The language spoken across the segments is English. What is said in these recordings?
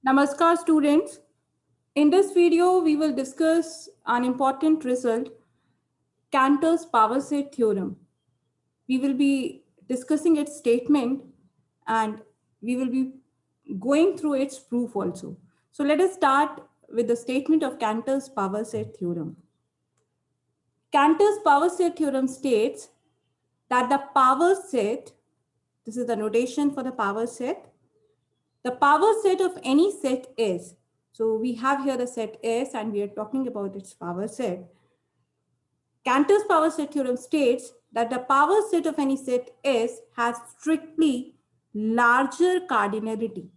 Namaskar students. In this video, we will discuss an important result, Cantor's power set theorem. We will be discussing its statement and we will be going through its proof also. So let us start with the statement of Cantor's power set theorem. Cantor's power set theorem states that the power set, this is the notation for the power set, the power set of any set is, so we have here the set S and we are talking about its power set. Cantor's power set theorem states that the power set of any set S has strictly larger cardinality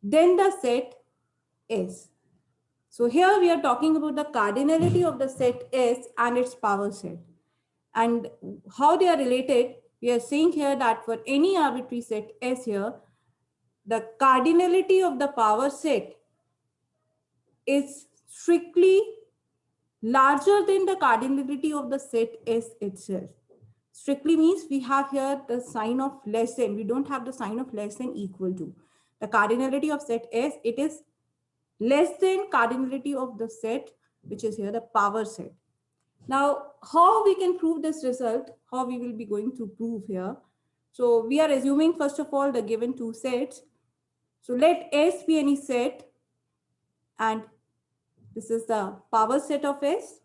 than the set S. So here we are talking about the cardinality of the set S and its power set. And how they are related, we are saying here that for any arbitrary set S here, the cardinality of the power set is strictly larger than the cardinality of the set S itself. Strictly means we have here the sign of less than. We don't have the sign of less than equal to. The cardinality of set S, it is less than cardinality of the set, which is here the power set. Now, how we can prove this result, how we will be going to prove here. So we are assuming first of all the given two sets. So let S be any set and this is the power set of S.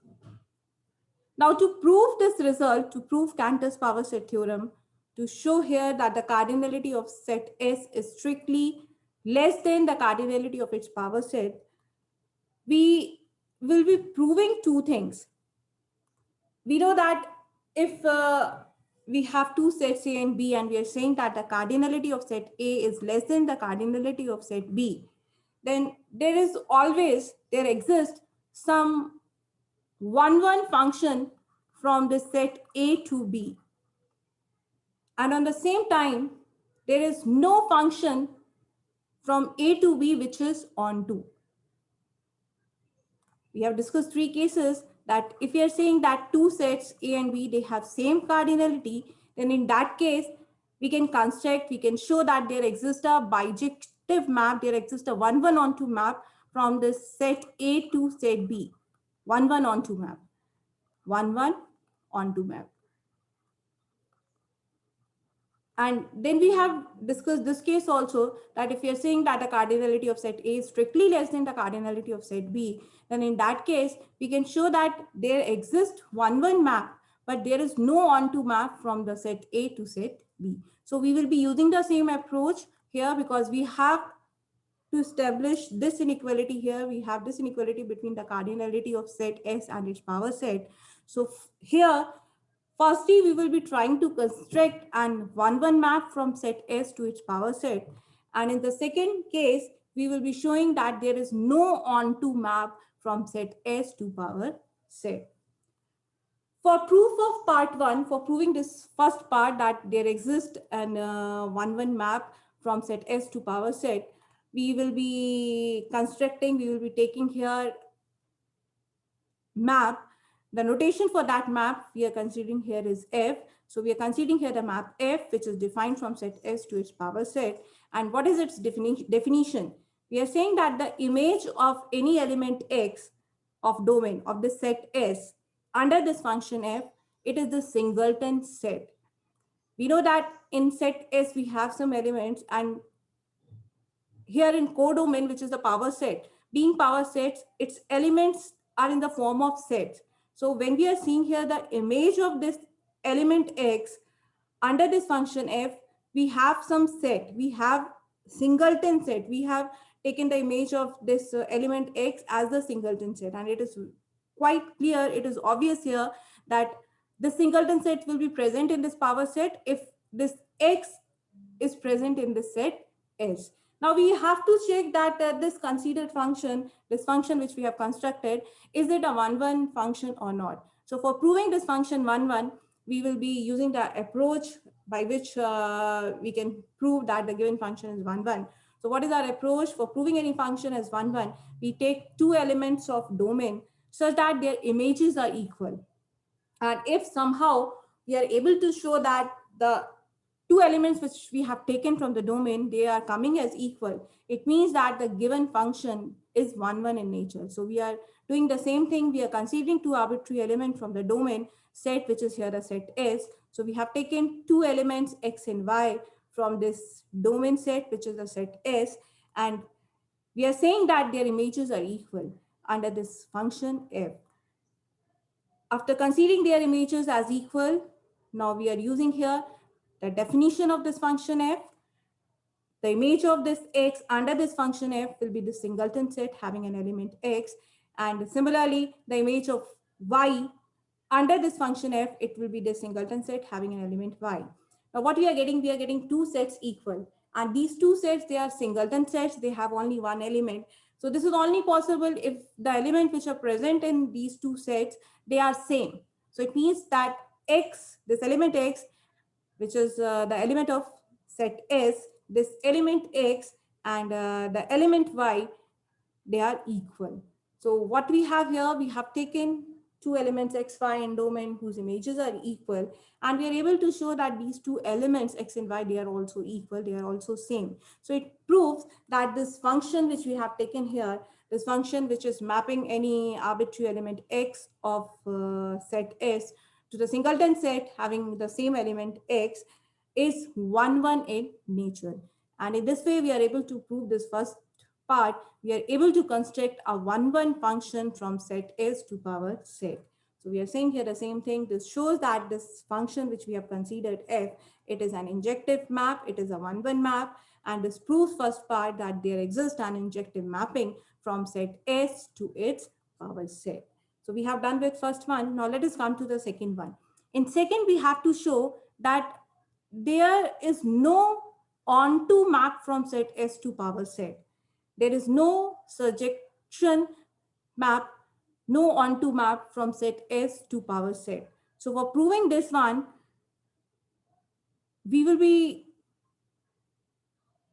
Now to prove this result, to prove Cantor's power set theorem, to show here that the cardinality of set S is strictly less than the cardinality of its power set, we will be proving two things. We know that if we have two sets A and B and we are saying that the cardinality of set A is less than the cardinality of set B, then there exists some 1-1 function from the set A to B. And on the same time, there is no function from A to B which is onto. We have discussed three cases that if we are saying that two sets A and B, they have same cardinality, then in that case, we can show that there exists a bijective map, there exists a 1-1 onto map from the set A to set B. 1-1 onto map. 1-1 onto map. And then we have discussed this case also that if you're saying that the cardinality of set A is strictly less than the cardinality of set B, then in that case, we can show that there exists 1-1 map, but there is no onto map from the set A to set B. So we will be using the same approach here because we have to establish this inequality here. We have this inequality between the cardinality of set S and its power set. So here, firstly, we will be trying to construct an 1-1 map from set S to its power set. And in the second case, we will be showing that there is no onto map from set S to power set. For proof of part 1, for proving this first part that there exists an 1-1 map from set S to power set, we will be taking here map. The notation for that map we are considering here is F. So we are considering here the map F, which is defined from set S to its power set. And what is its definition? We are saying that the image of any element X of domain of the set S under this function F, it is the singleton set. We know that in set S, we have some elements, and here in codomain, which is the power set, being power sets, its elements are in the form of sets. So when we are seeing here the image of this element X under this function F, we have some set, we have singleton set. We have taken the image of this element X as the singleton set, and it is quite clear, it is obvious here that the singleton set will be present in this power set if this X is present in this set S. Now we have to check that this considered function, this function which we have constructed, is it a 1-1 function or not? So for proving this function 1-1, we will be using the approach by which we can prove that the given function is 1-1. So what is our approach for proving any function as 1-1? We take two elements of domain such that their images are equal. And if somehow we are able to show that the two elements which we have taken from the domain, they are coming as equal. It means that the given function is one in nature. So we are doing the same thing. We are considering two arbitrary elements from the domain set, which is here the set S. So we have taken two elements X and Y from this domain set, which is the set S. And we are saying that their images are equal under this function F. After considering their images as equal, now we are using here the definition of this function F. The image of this X under this function F will be the singleton set having an element X. And similarly, the image of Y under this function F, it will be the singleton set having an element Y. Now what we are getting two sets equal. And these two sets, they are singleton sets. They have only one element. So this is only possible if the elements which are present in these two sets, they are same. So it means that X, this element X, which is the element of set S, this element X and the element Y, they are equal. So what we have here, we have taken two elements X, Y in domain whose images are equal. And we are able to show that these two elements X and Y, they are also equal, they are also same. So it proves that this function which we have taken here, this function which is mapping any arbitrary element X of set S to the singleton set having the same element X is one in nature. And in this way, we are able to prove this first part. We are able to construct a one function from set S to power set. So we are saying here the same thing. This shows that this function which we have considered F, it is an injective map. It is a one map. And this proves first part that there exists an injective mapping from set S to its power set. So we have done with first one. Now let us come to the second one. In second, we have to show that there is no onto map from set S to power set. There is no surjection map, no onto map from set S to power set. So for proving this one, we will be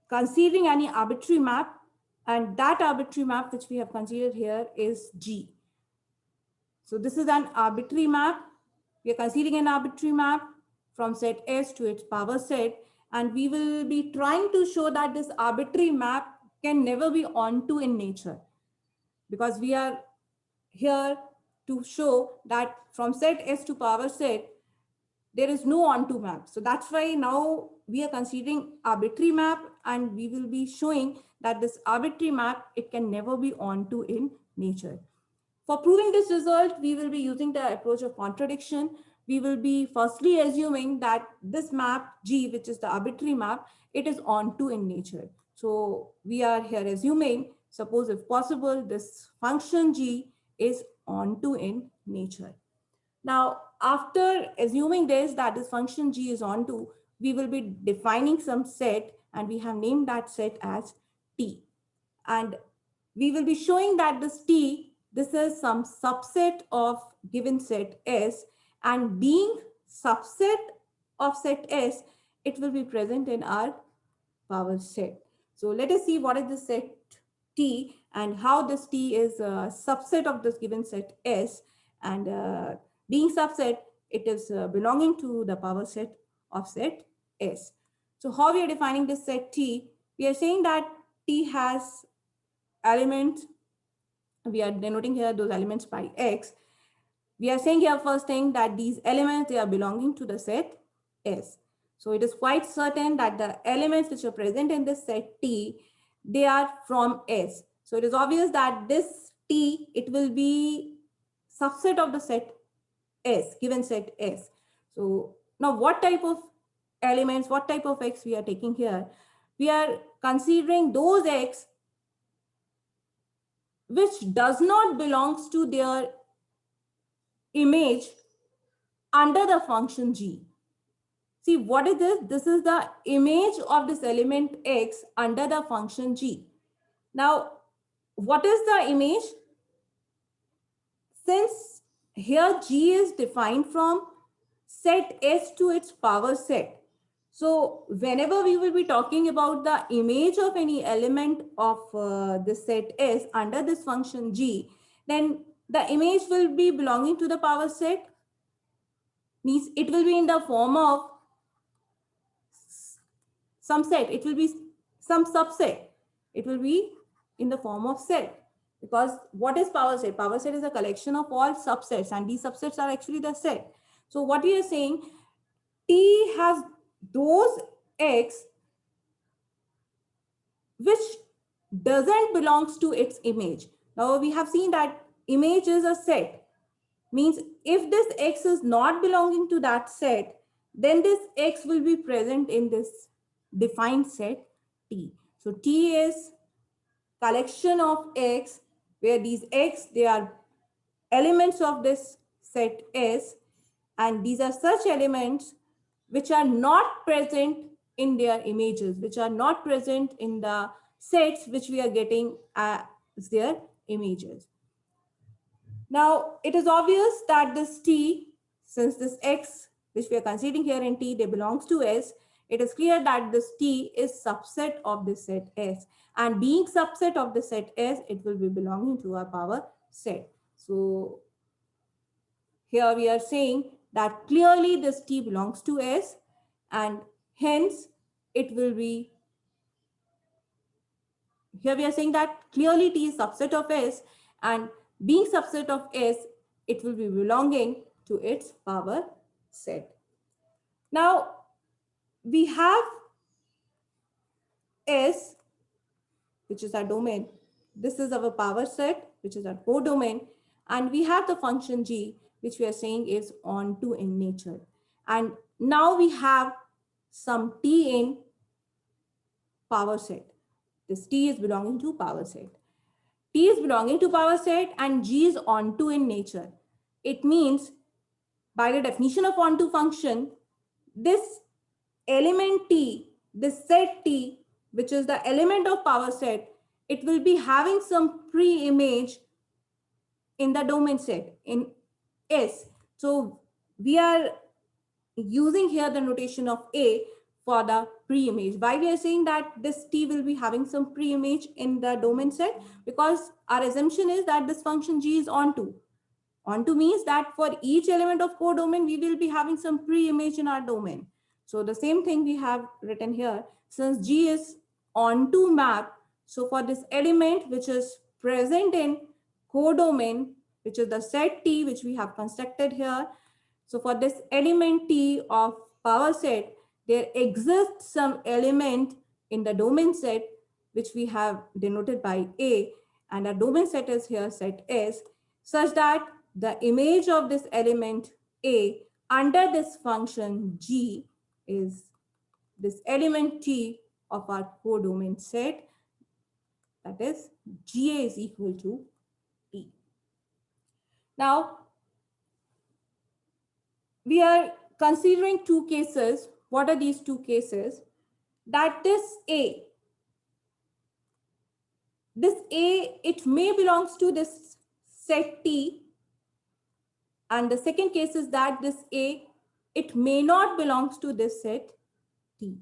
considering any arbitrary map, and that arbitrary map which we have considered here is G. So this is an arbitrary map. We are considering an arbitrary map from set S to its power set, and we will be trying to show that this arbitrary map can never be onto in nature, because we are here to show that from set S to power set, there is no onto map. So that's why now we are considering arbitrary map, and we will be showing that this arbitrary map, it can never be onto in nature. For proving this result, we will be using the approach of contradiction. We will be firstly assuming that this map G, which is the arbitrary map, it is onto in nature. So we are here assuming, suppose if possible, this function G is onto in nature. Now, after assuming this, that this function G is onto, we will be defining some set, and we have named that set as T. And we will be showing that this T, this is some subset of given set S, and being subset of set S, it will be present in our power set. So let us see what is the set T and how this T is a subset of this given set S, and being subset, it is belonging to the power set of set S. So how we are defining this set T? We are saying that T has elements. We are denoting here those elements by X. We are saying here first thing that these elements, they are belonging to the set S. So it is quite certain that the elements which are present in this set T, they are from S. So it is obvious that this T, it will be subset of the set S, given set S. So now what type of elements, what type of X we are taking here? We are considering those X which does not belongs to their image under the function G. See, what is this? This is the image of this element X under the function G. Now, what is the image? Since here G is defined from set S to its power set. So whenever we will be talking about the image of any element of this set S under this function G, then the image will be belonging to the power set, means it will be in the form of some set, it will be some subset. It will be in the form of set. Because what is power set? Power set is a collection of all subsets, and these subsets are actually the set. So what we are saying, T has those X which doesn't belongs to its image. Now we have seen that image is a set. Means if this X is not belonging to that set, then this X will be present in this defined set T. So T is collection of X, where these X, they are elements of this set S, and these are such elements which are not present in their images, which are not present in the sets which we are getting as their images. Now, it is obvious that this T, since this X, which we are considering here in T, they belongs to S, it is clear that this T is subset of the set S. And being subset of the set S, it will be belonging to a power set. So here we are saying that clearly this T belongs to S, and hence it will be, here we are saying that clearly T is subset of S, and being subset of S, it will be belonging to its power set. Now we have S, which is our domain. This is our power set, which is our codomain. And we have the function G, which we are saying is onto in nature. And now we have some T in power set. This T is belonging to power set. T is belonging to power set and G is onto in nature. It means by the definition of onto function, this element T, this set T, which is the element of power set, it will be having some pre-image in the domain set in S. So we are using here the notation of A for the pre-image. Why we are saying that this T will be having some pre-image in the domain set? Because our assumption is that this function G is onto. Onto means that for each element of codomain, we will be having some pre-image in our domain. So the same thing we have written here, since G is onto map. So for this element which is present in codomain, which is the set T, which we have constructed here. So for this element T of power set, there exists some element in the domain set, which we have denoted by A, and our domain set is here set S, such that the image of this element A under this function G is this element T of our codomain set, that is GA is equal to T. Now, we are considering two cases. What are these two cases? That this A, it may belongs to this set T. And the second case is that this A, it may not belongs to this set T.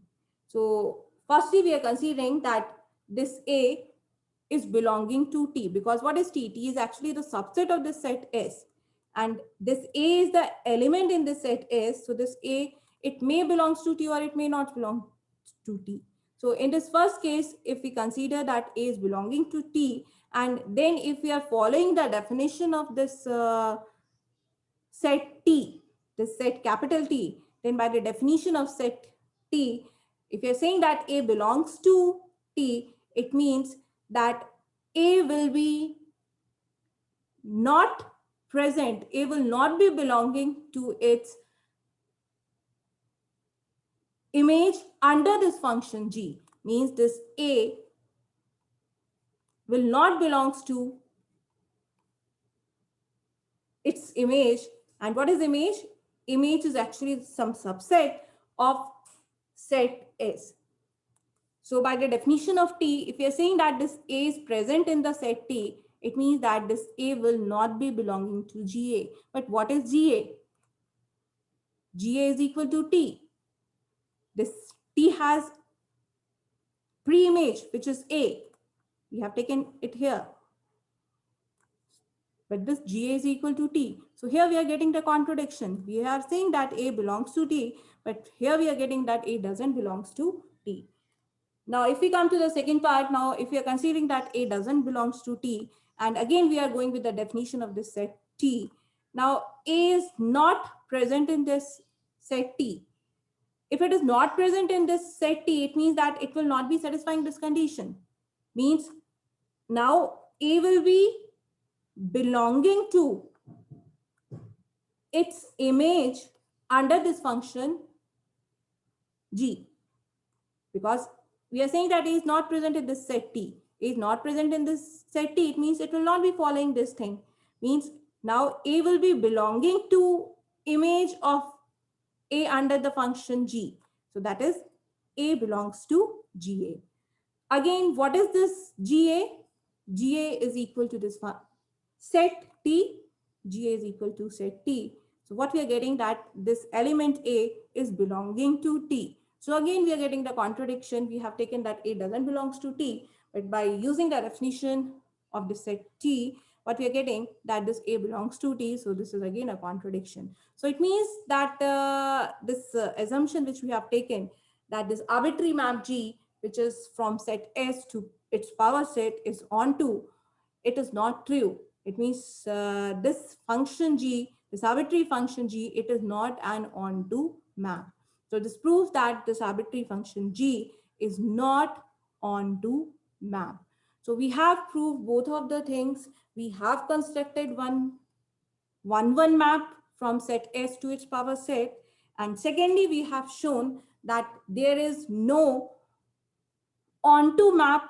So firstly, we are considering that this A is belonging to T, because what is T? T is actually the subset of the set S. And this A is the element in the set S. So this A, it may belongs to T or it may not belong to T. So in this first case, if we consider that A is belonging to T, and then if we are following the definition of this set T, this set capital T, then by the definition of set T, if you're saying that A belongs to T, it means that A will be not present, A will not be belonging to its image under this function G. Means this A will not belongs to its image. And what is image? Image is actually some subset of set S. So by the definition of T, if you're saying that this A is present in the set T, it means that this A will not be belonging to GA. But what is GA? GA is equal to T. This T has pre-image, which is A. We have taken it here. But this GA is equal to T. So here we are getting the contradiction. We are saying that A belongs to T, but here we are getting that A doesn't belongs to T. Now, if we come to the second part, now if we are considering that A doesn't belongs to T, and again we are going with the definition of this set T. Now, A is not present in this set T. If it is not present in this set T, it means that it will not be satisfying this condition. Means now A will be belonging to its image under this function G, because we are saying that A is not present in this set T. A is not present in this set T. It means it will not be following this thing. Means now A will be belonging to image of A under the function G. So that is A belongs to GA. Again, what is this GA? GA is equal to this one. Set T, GA is equal to set T. So what we are getting that this element A is belonging to T. So again, we are getting the contradiction. We have taken that A doesn't belongs to T, but by using the definition of the set T, what we are getting that this A belongs to T. So this is again a contradiction. So it means that this assumption which we have taken, that this arbitrary map G, which is from set S to its power set, is onto, it is not true. It means this function G, this arbitrary function G, it is not an onto map. So this proves that this arbitrary function G is not onto map. So we have proved both of the things. We have constructed one map from set S to its power set. And secondly, we have shown that there is no onto map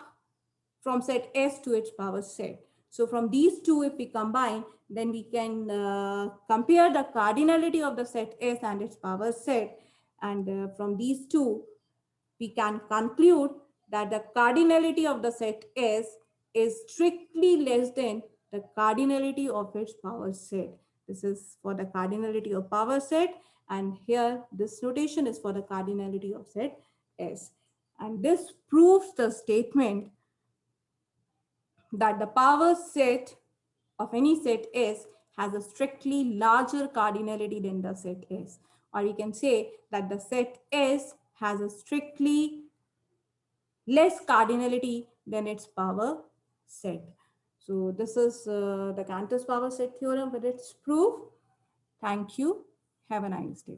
from set S to its power set. So from these two, if we combine, then we can compare the cardinality of the set S and its power set. And from these two, we can conclude that the cardinality of the set S is strictly less than the cardinality of its power set. This is for the cardinality of power set, and here this notation is for the cardinality of set S. And this proves the statement that the power set of any set S has a strictly larger cardinality than the set S. Or you can say that the set S has a strictly less cardinality than its power set. So this is the Cantor's power set theorem with its proof. Thank you. Have a nice day.